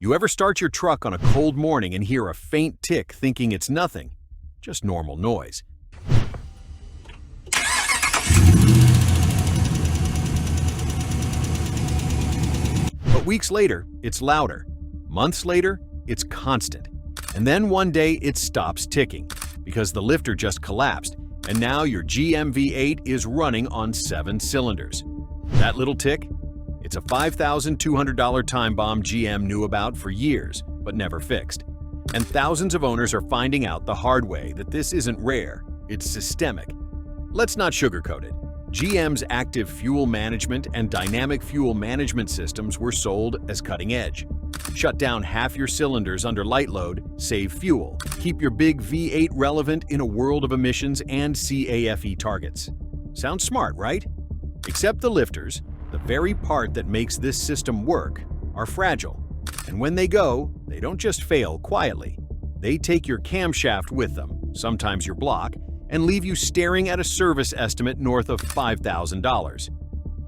You ever start your truck on a cold morning and hear a faint tick thinking it's nothing? Just normal noise. But weeks later, it's louder. Months later, it's constant. And then one day it stops ticking because the lifter just collapsed and now your GM V8 is running on 7 cylinders. That little tick? It's a $5,200 time bomb GM knew about for years, but never fixed. And thousands of owners are finding out the hard way that this isn't rare, it's systemic. Let's not sugarcoat it. GM's active fuel management and dynamic fuel management systems were sold as cutting edge. Shut down half your cylinders under light load, save fuel, keep your big V8 relevant in a world of emissions and CAFE targets. Sounds smart, right? Except the lifters, the very part that makes this system work, are fragile. And when they go, they don't just fail quietly. They take your camshaft with them, sometimes your block, and leave you staring at a service estimate north of $5,000.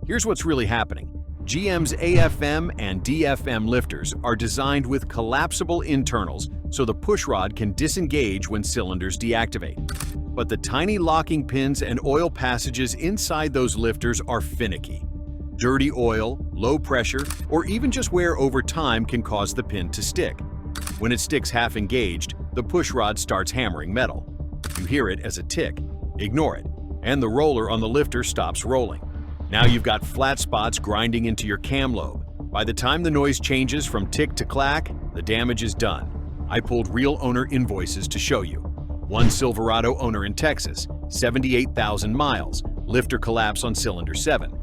Here's what's really happening. GM's AFM and DFM lifters are designed with collapsible internals so the pushrod can disengage when cylinders deactivate. But the tiny locking pins and oil passages inside those lifters are finicky. Dirty oil, low pressure, or even just wear over time can cause the pin to stick. When it sticks half engaged, the pushrod starts hammering metal. You hear it as a tick, ignore it, and the roller on the lifter stops rolling. Now you've got flat spots grinding into your cam lobe. By the time the noise changes from tick to clack, the damage is done. I pulled real owner invoices to show you. One Silverado owner in Texas, 78,000 miles, lifter collapse on cylinder 7.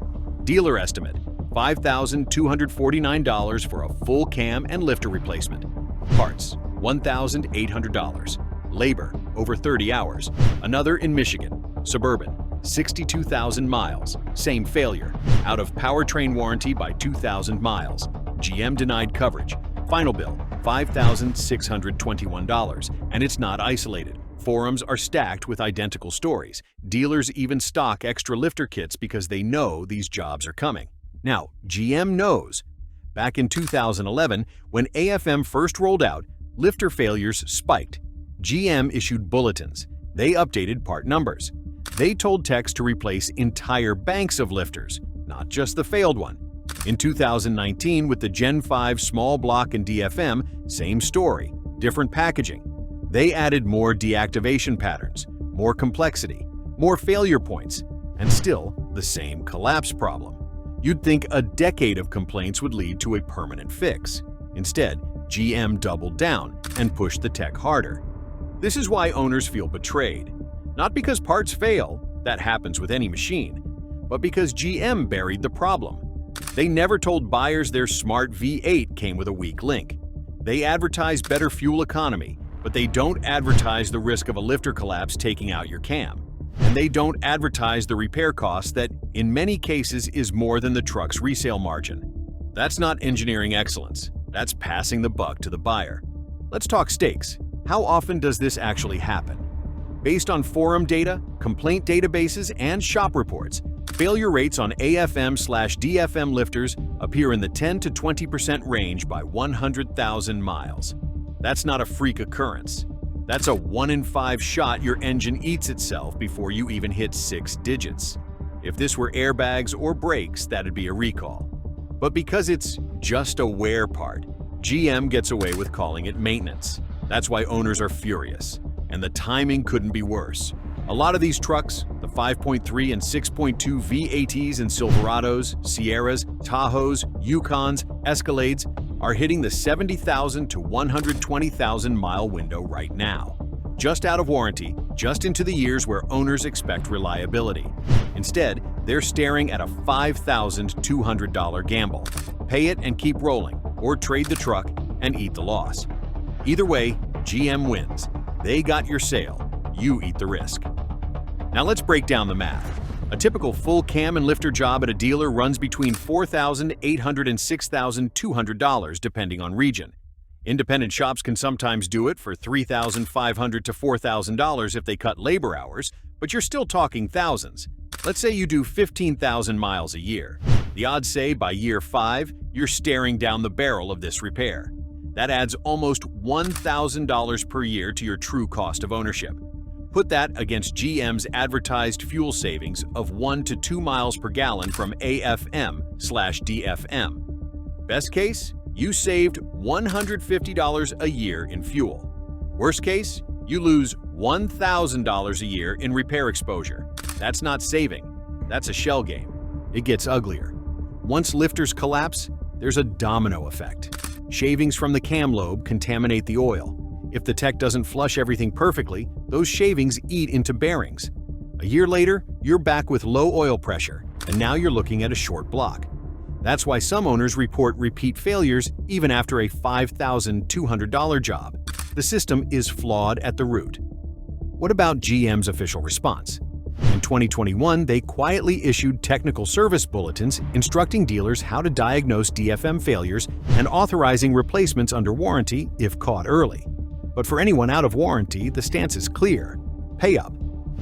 Dealer estimate, $5,249 for a full cam and lifter replacement. Parts, $1,800. Labor, over 30 hours. Another in Michigan, Suburban, 62,000 miles. Same failure. Out of powertrain warranty by 2,000 miles. GM denied coverage. Final bill, $5,621. And it's not isolated. Forums are stacked with identical stories. Dealers even stock extra lifter kits because they know these jobs are coming. Now, GM knows. Back in 2011, when AFM first rolled out, lifter failures spiked. GM issued bulletins. They updated part numbers. They told techs to replace entire banks of lifters, not just the failed one. In 2019, with the Gen 5 small block and DFM, same story, different packaging. They added more deactivation patterns, more complexity, more failure points, and still the same collapse problem. You'd think a decade of complaints would lead to a permanent fix. Instead, GM doubled down and pushed the tech harder. This is why owners feel betrayed. Not because parts fail, that happens with any machine, but because GM buried the problem. They never told buyers their smart V8 came with a weak link. They advertise better fuel economy, but they don't advertise the risk of a lifter collapse taking out your cam. And they don't advertise the repair cost that, in many cases, is more than the truck's resale margin. That's not engineering excellence. That's passing the buck to the buyer. Let's talk stakes. How often does this actually happen? Based on forum data, complaint databases, and shop reports, failure rates on AFM/DFM lifters appear in the 10 to 20% range by 100,000 miles. That's not a freak occurrence. That's a 1 in 5 shot your engine eats itself before you even hit 6 digits. If this were airbags or brakes, that'd be a recall. But because it's just a wear part, GM gets away with calling it maintenance. That's why owners are furious. And the timing couldn't be worse. A lot of these trucks, the 5.3 and 6.2 V8s and Silverados, Sierras, Tahoes, Yukons, Escalades, are hitting the 70,000 to 120,000 mile window right now. Just out of warranty, just into the years where owners expect reliability. Instead, they're staring at a $5,200 gamble. Pay it and keep rolling, or trade the truck and eat the loss. Either way, GM wins. They got your sale, you eat the risk. Now let's break down the math. A typical full cam and lifter job at a dealer runs between $4,800 and $6,200 depending on region. Independent shops can sometimes do it for $3,500 to $4,000 if they cut labor hours, but you're still talking thousands. Let's say you do 15,000 miles a year. The odds say by year 5, you're staring down the barrel of this repair. That adds almost $1,000 per year to your true cost of ownership. Put that against GM's advertised fuel savings of 1 to 2 miles per gallon from AFM/DFM. Best case, you saved $150 a year in fuel. Worst case, you lose $1,000 a year in repair exposure. That's not saving, that's a shell game. It gets uglier. Once lifters collapse, there's a domino effect. Shavings from the cam lobe contaminate the oil. If the tech doesn't flush everything perfectly, those shavings eat into bearings. A year later, you're back with low oil pressure, and now you're looking at a short block. That's why some owners report repeat failures even after a $5,200 job. The system is flawed at the root. What about GM's official response? In 2021, they quietly issued technical service bulletins instructing dealers how to diagnose DFM failures and authorizing replacements under warranty if caught early. But for anyone out of warranty, the stance is clear. Pay up.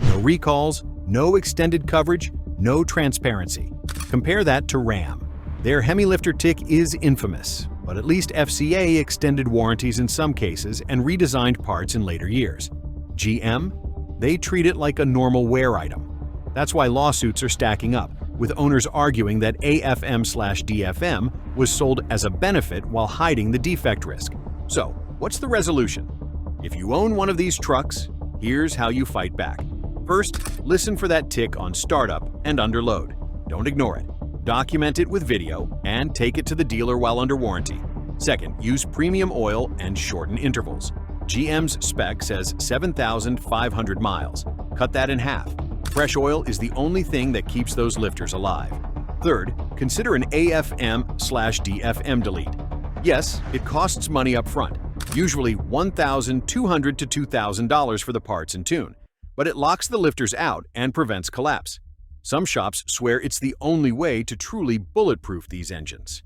No recalls, no extended coverage, no transparency. Compare that to Ram. Their hemi-lifter tick is infamous, but at least FCA extended warranties in some cases and redesigned parts in later years. GM? They treat it like a normal wear item. That's why lawsuits are stacking up, with owners arguing that AFM/DFM was sold as a benefit while hiding the defect risk. So, what's the resolution? If you own one of these trucks, here's how you fight back. First, listen for that tick on startup and under load. Don't ignore it. Document it with video and take it to the dealer while under warranty. Second, use premium oil and shorten intervals. GM's spec says 7,500 miles. Cut that in half. Fresh oil is the only thing that keeps those lifters alive. Third, consider an AFM/DFM delete. Yes, it costs money up front, usually $1,200 to $2,000 for the parts and tune, but it locks the lifters out and prevents collapse. Some shops swear it's the only way to truly bulletproof these engines.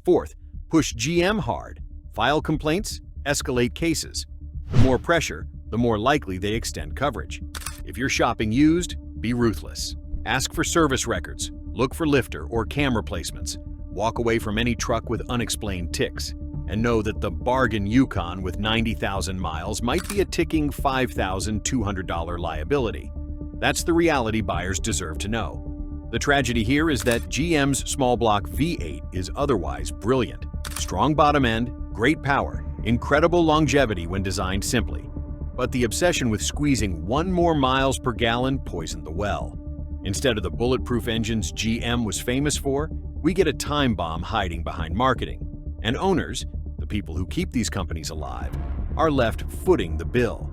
Fourth, push GM hard. File complaints, escalate cases. The more pressure, the more likely they extend coverage. If you're shopping used, be ruthless. Ask for service records, look for lifter or cam replacements, walk away from any truck with unexplained ticks, and know that the bargain Yukon with 90,000 miles might be a ticking $5,200 liability. That's the reality buyers deserve to know. The tragedy here is that GM's small block V8 is otherwise brilliant. Strong bottom end, great power, incredible longevity when designed simply. But the obsession with squeezing 1 more miles per gallon poisoned the well. Instead of the bulletproof engines GM was famous for, we get a time bomb hiding behind marketing. And owners, the people who keep these companies alive, are left footing the bill.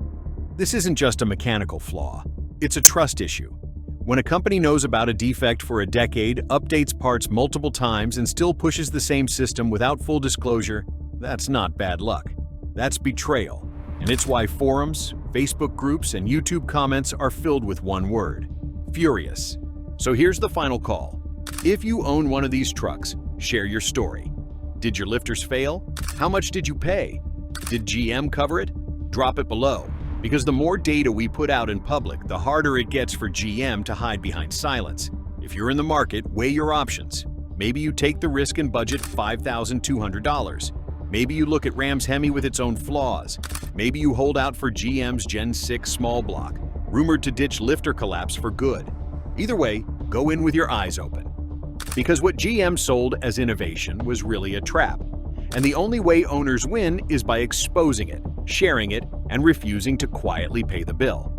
This isn't just a mechanical flaw. It's a trust issue. When a company knows about a defect for a decade, updates parts multiple times, and still pushes the same system without full disclosure, that's not bad luck. That's betrayal. And it's why forums, Facebook groups, and YouTube comments are filled with one word: furious. So here's the final call. If you own one of these trucks, share your story. Did your lifters fail? How much did you pay? Did GM cover it? Drop it below. Because the more data we put out in public, the harder it gets for GM to hide behind silence. If you're in the market, weigh your options. Maybe you take the risk and budget $5,200. Maybe you look at Ram's Hemi with its own flaws. Maybe you hold out for GM's Gen 6 small block, rumored to ditch lifter collapse for good. Either way, go in with your eyes open. Because what GM sold as innovation was really a trap. And the only way owners win is by exposing it, sharing it, and refusing to quietly pay the bill.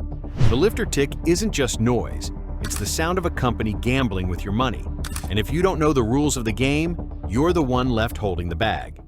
The lifter tick isn't just noise, it's the sound of a company gambling with your money. And if you don't know the rules of the game, you're the one left holding the bag.